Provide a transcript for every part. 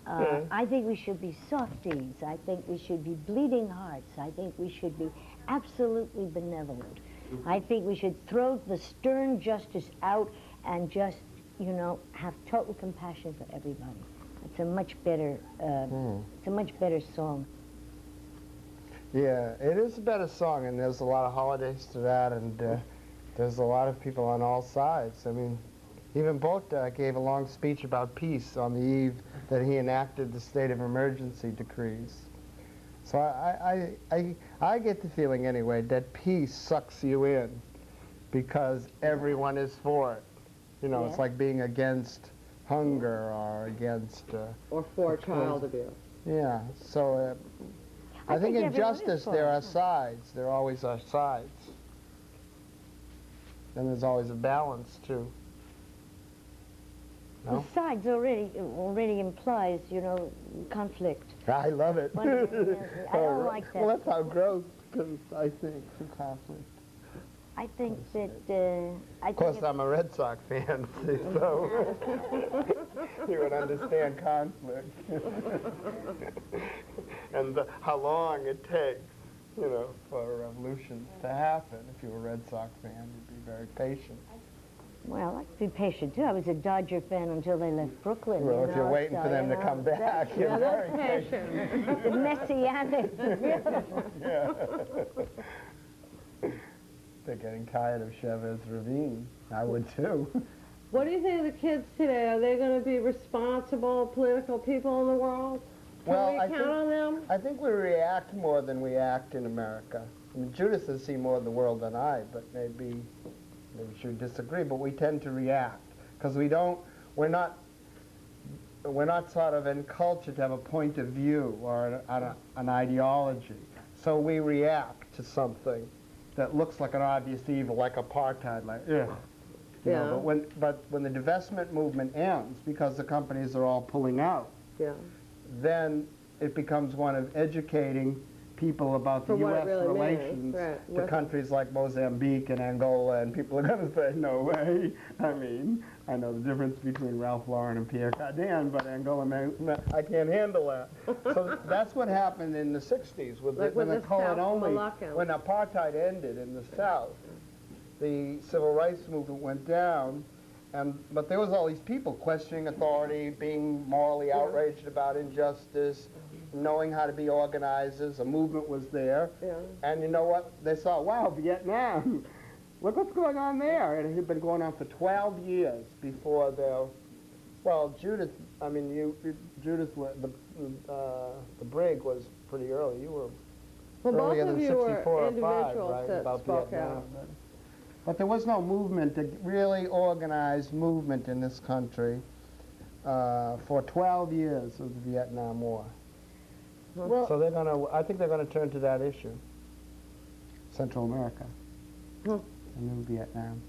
I think we should be softies. I think we should be bleeding hearts. I think we should be absolutely benevolent. I think we should throw the stern justice out and just, you know, have total compassion for everybody. It's a much better, it's a much better song. Yeah, it is a better song, and there's a lot of holidays to that, and there's a lot of people on all sides. I mean, even Botha gave a long speech about peace on the eve that he enacted the state of emergency decrees. So I get the feeling anyway that peace sucks you in because everyone is for it. You know, it's like being against hunger or against... or for child abuse. Yeah, so I think in justice there are sides. There always are sides. And there's always a balance, too. No? The sides already implies, you know, conflict. I love it. I don't like that. Well, that's how gross, because I think through conflict. I think that, Of course, I'm a Red Sox fan, see, so you would understand conflict. And how long it takes, you know, for a revolution to happen. If you're a Red Sox fan, you'd be very patient. well, I'd be patient too. I was a Dodger fan until they left Brooklyn. Well, if know, you're waiting so, for them to come back, you're very patient. The messianic. Yeah. They're getting tired of Chavez Ravine. I would too. What do you think of the kids today? Are they going to be responsible political people in the world? Can we count on them? I think we react more than we act in America. I mean, Judith has seen more of the world than I, but maybe we should disagree. But we tend to react because we're not sort of in culture to have a point of view or an ideology. So we react to something that looks like an obvious evil, like apartheid, like ugh. You know, but when the divestment movement ends, because the companies are all pulling out, then it becomes one of educating people about the U.S. relations to countries like Mozambique and Angola, and people are going to say, no way. I mean, I know the difference between Ralph Lauren and Pierre Cardin, but Angola, I can't handle that. So that's what happened in the 60s with the color only. When apartheid ended in the South, the civil rights movement went down, but there was all these people questioning authority, being morally outraged about injustice, knowing how to be organizers. A movement was there, and you know what? They saw, wow, Vietnam, look what's going on there. And it had been going on for 12 years before well, Judith, I mean, Judith, the brig was pretty early. You were earlier than 64 or 5, right, about Vietnam. But there was no movement, a really organized movement in this country for 12 years of the Vietnam War. Well, so I think they're gonna turn to that issue. Central America, the new Vietnam.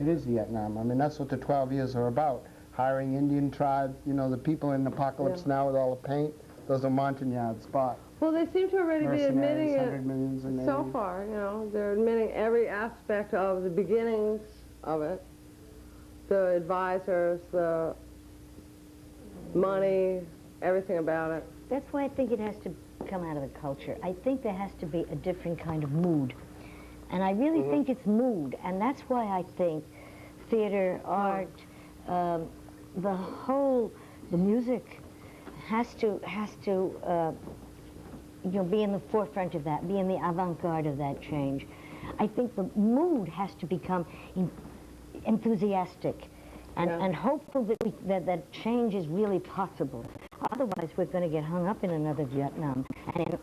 It is Vietnam. I mean, that's what the 12 years are about. Hiring Indian tribes, you know, the people in Apocalypse Now with all the paint, those are Montagnard spots. Well, they seem to already be admitting it so far, you know. They're admitting every aspect of the beginnings of it. The advisors, the money, everything about it. That's why I think it has to come out of the culture. I think there has to be a different kind of mood. And I really think it's mood. And that's why I think theater, art, the music has to you know, be in the forefront of that, be in the avant-garde of that change. I think the mood has to become enthusiastic and hopeful that change is really possible. Otherwise, we're going to get hung up in another Vietnam.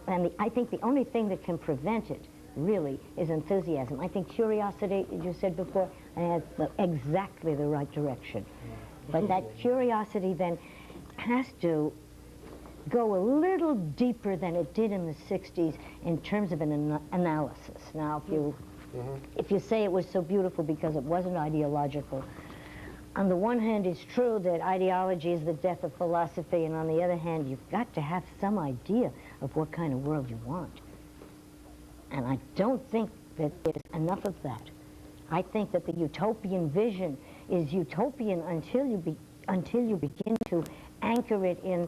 And I think the only thing that can prevent it, really, is enthusiasm. I think curiosity, you said before, has exactly the right direction. But that curiosity then has to go a little deeper than it did in the 60s in terms of an analysis. Now, if you say it was so beautiful because it wasn't ideological, on the one hand, it's true that ideology is the death of philosophy, and on the other hand, you've got to have some idea of what kind of world you want. And I don't think that there's enough of that. I think that the utopian vision is utopian until you begin to anchor it in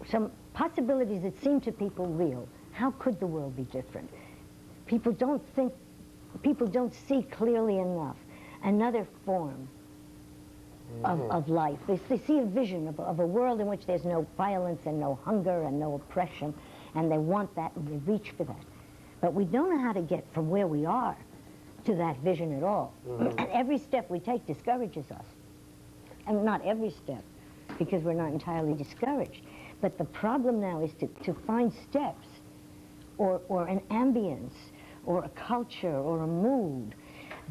some possibilities that seem to people real. How could the world be different? People don't see clearly enough another form of life. They see a vision of a world in which there's no violence and no hunger and no oppression, and they want that and they reach for that. But we don't know how to get from where we are to that vision at all. And every step we take discourages us. And not every step, because we're not entirely discouraged. But the problem now is to find steps or an ambience or a culture or a mood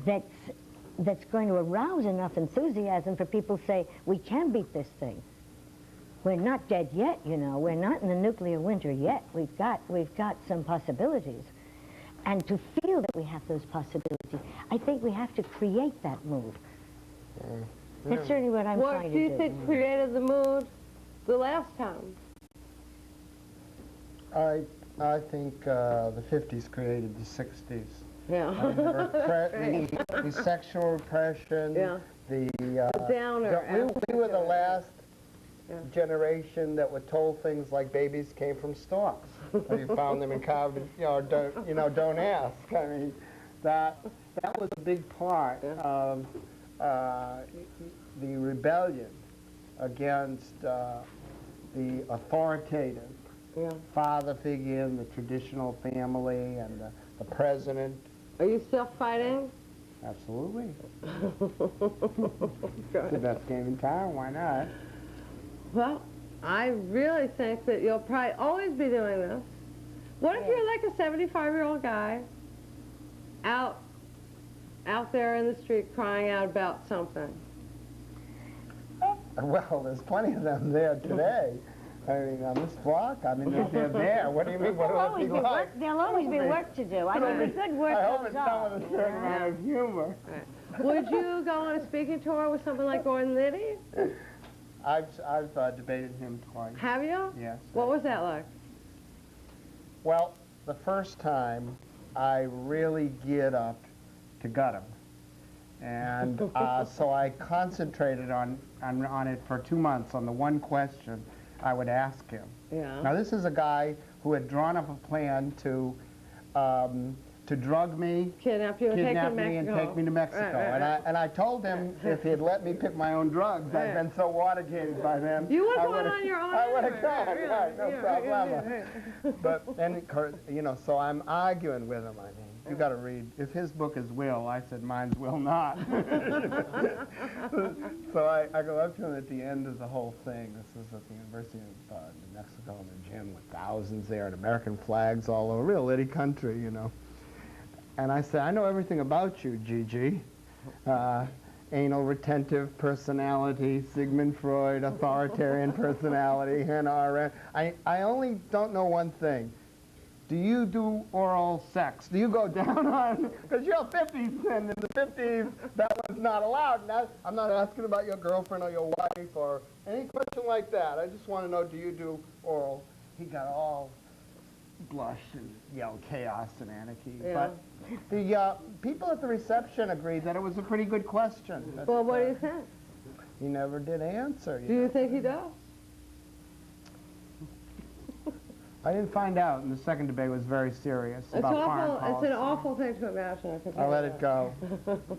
that's going to arouse enough enthusiasm for people to say, we can beat this thing. We're not dead yet, you know. We're not in the nuclear winter yet. We've got some possibilities. And to feel that we have those possibilities, I think we have to create that mood. That's certainly what I'm trying to do. What do you think created the mood the last time? I think the 50s created the 60s. Yeah. The sexual repression, yeah. the downer. We were the last generation that were told things like babies came from stalks. You found them in carbon, don't ask. I mean, that was a big part of the rebellion against the authoritative father figure in the traditional family and the president. Are you still fighting? Absolutely. It's the best game in town, why not? Well, I really think that you'll probably always be doing this. What if you're like a 75-year-old guy out there in the street crying out about something? Well, there's plenty of them there today. I mean, on this block, I mean, they're there. What do you mean, what do it be like? There'll always be work to do. I mean, the good work I hope goes it's on. done with a certain amount of humor. Right. Would you go on a speaking tour with something like Gordon Liddy? I've debated him twice. Have you? Yes. What was that like? Well, the first time, I really geared up to gut him. And so I concentrated on it for 2 months on the one question I would ask him. Yeah. Now, this is a guy who had drawn up a plan to drug me, Kidnap you and take me to Mexico. Right. And I told him if he'd let me pick my own drugs, I'd been so watergated by then. You were going on your own. I would have gone, right, no problem. But then, so I'm arguing with him. I mean, you got to read. If his book is Will, I said mine's Will not. So I go up to him at the end of the whole thing. This is at the University of New Mexico in the gym with thousands there and American flags all over, real litty country, you know. And I said, I know everything about you, Gigi. Anal retentive personality, Sigmund Freud, authoritarian personality, Hannah Arendt. I only don't know one thing. Do you do oral sex? Do you go down on, because you're 50s, and in the 50s, that one's not allowed. Now, I'm not asking about your girlfriend or your wife or any question like that. I just want to know, do you do oral? He got all blush and yelled chaos and anarchy. Yeah. But the people at the reception agreed that it was a pretty good question. Well, what do you think? He never did answer. Do you think he does? I didn't find out, and the second debate was very serious about foreign policy. It's an awful thing to imagine. I let it go.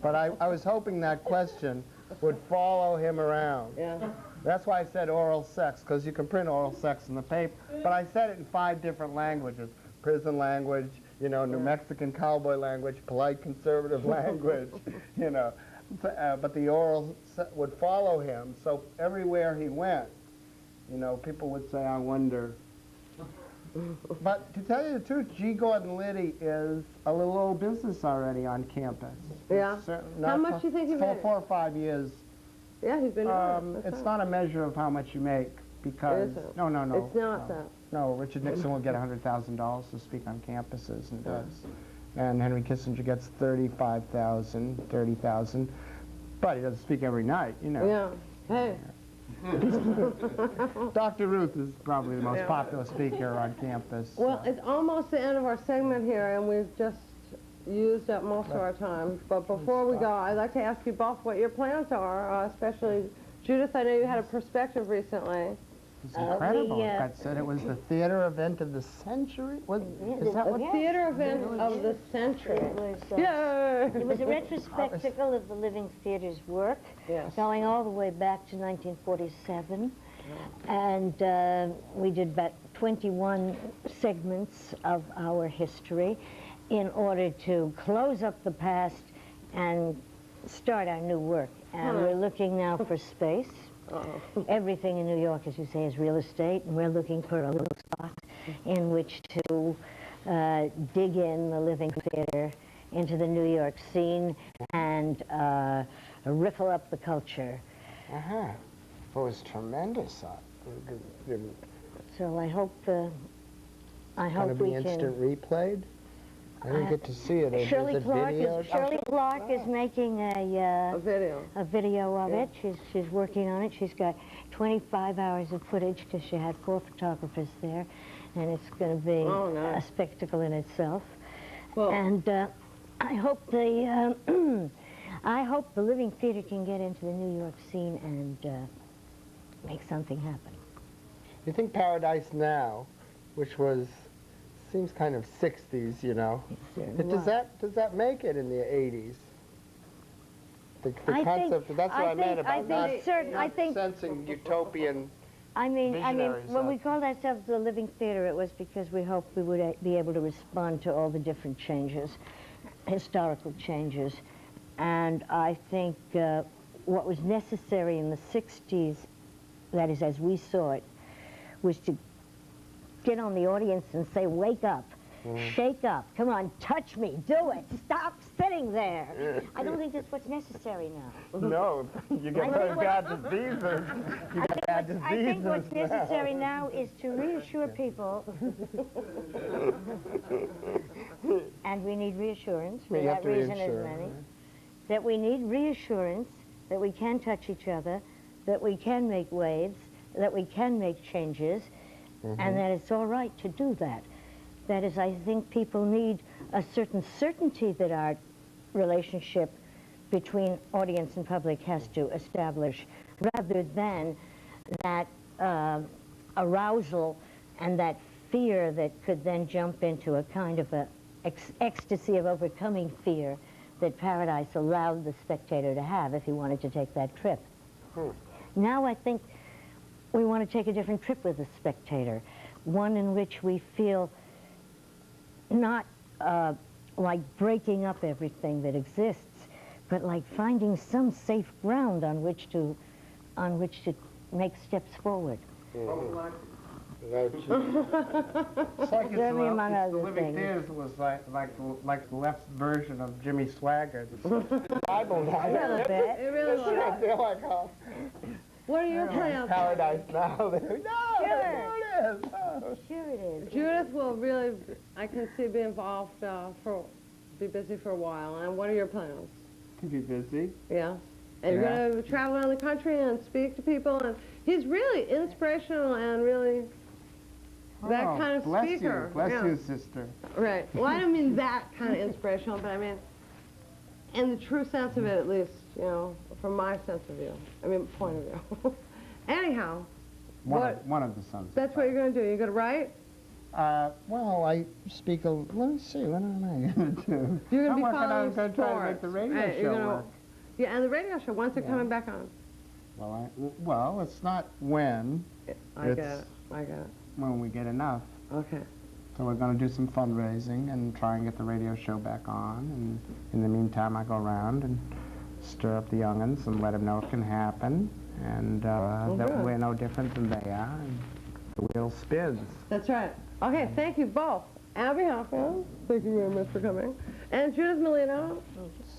But I was hoping that question would follow him around. Yeah. That's why I said oral sex, because you can print oral sex in the paper. But I said it in 5 different languages. Prison language, New Mexican cowboy language, polite conservative language, But the oral would follow him, so everywhere he went, people would say, I wonder. But to tell you the truth, G. Gordon Liddy is a little old business already on campus. Yeah. How much do you think he made? 4 or 5 years. Yeah, he's been doing it. It's not a measure of how much you make, because... No. It's not that. No, Richard Nixon will get $100,000 to speak on campuses, and does. And Henry Kissinger gets $35,000, $30,000. But he doesn't speak every night, Yeah. Hey. Dr. Ruth is probably the most popular speaker on campus. Well, it's almost the end of our segment here, and we've just used up most of our time. But before we go, I'd like to ask you both what your plans are, especially Judith, I know you had a perspective recently. It's incredible. That said it was the theater event of the century. Is that what? A theater event of the century. It was a retrospectacle of the Living Theater's work, going all the way back to 1947. And we did about 21 segments of our history in order to close up the past and start our new work. And we're looking now for space. Everything in New York, as you say, is real estate, and we're looking for a little spot in which to dig in the Living Theater into the New York scene and riffle up the culture. It was tremendous. So I hope I hope going to be we can. instant replayed. I didn't get to see it. Shirley Clark is making a video of it. She's working on it. She's got 25 hours of footage because she had 4 photographers there, and it's going to be a spectacle in itself. Well, and I hope the I hope the Living Theater can get into the New York scene and make something happen. You think Paradise Now, which was seems kind of 60s, you know. Does that make it in the 80s? The concept, that's what I meant about not sensing utopian when we called ourselves the Living Theater, it was because we hoped we would be able to respond to all the different changes, historical changes. And I think what was necessary in the 60s, that is as we saw it, was to get on the audience and say, wake up, shake up, come on, touch me, do it, stop sitting there. I don't think that's what's necessary now. No, you get very bad diseases. I think what's necessary now is to reassure people, and we need reassurance, for that reason as many, that we need reassurance that we can touch each other, that we can make waves, that we can make changes, and that it's all right to do that. That is, I think people need a certain certainty that our relationship between audience and public has to establish, rather than that arousal and that fear that could then jump into a kind of a ecstasy of overcoming fear that Paradise allowed the spectator to have if he wanted to take that trip. Now I think we want to take a different trip with the spectator, one in which we feel not like breaking up everything that exists, but like finding some safe ground on which to make steps forward. It's like the Living Theater was like the left version of Jimmy Swaggart. The Bible now. A little bit. It really was. What are your plans? Paradise Now. No, there it is. Sure it is. Judith will really, I can see, be involved be busy for a while. And what are your plans? To be busy. Yeah. And you're going to travel around the country and speak to people. And he's really inspirational and really that kind of speaker. Bless you, sister. Right. Well, I don't mean that kind of inspirational, but I mean in the true sense of it, at least, you know, from my sense of view. I mean, point of view. Anyhow. One of the sons. That's what you're going to do. You're going to write? Well, I speak let me see, what am I going to do? You're going to be following I'm going to try to make the radio show work. Yeah, and the radio show, once they're coming back on. Well, it's not when. I got it. When we get enough. Okay. So we're going to do some fundraising and try and get the radio show back on. And in the meantime, I go around and stir up the young'uns and let them know it can happen. And that we're no different than they are. And the wheel spins. That's right. Okay, thank you both. Abbie Hoffman, thank you very much for coming. And Judith Malina.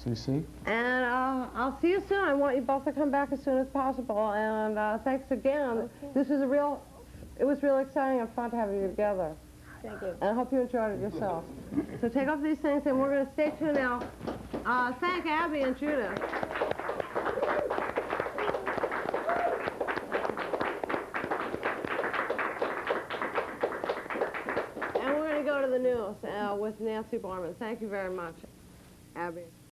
Susie. And I'll see you soon. I want you both to come back as soon as possible. And thanks again. This is it was real exciting and fun to have you together. Thank you. And I hope you enjoyed it yourself. So take off these things, and we're going to stay tuned now. Thank Abbie and Judith. And we're going to go to the news with Nancy Borman. Thank you very much, Abbie.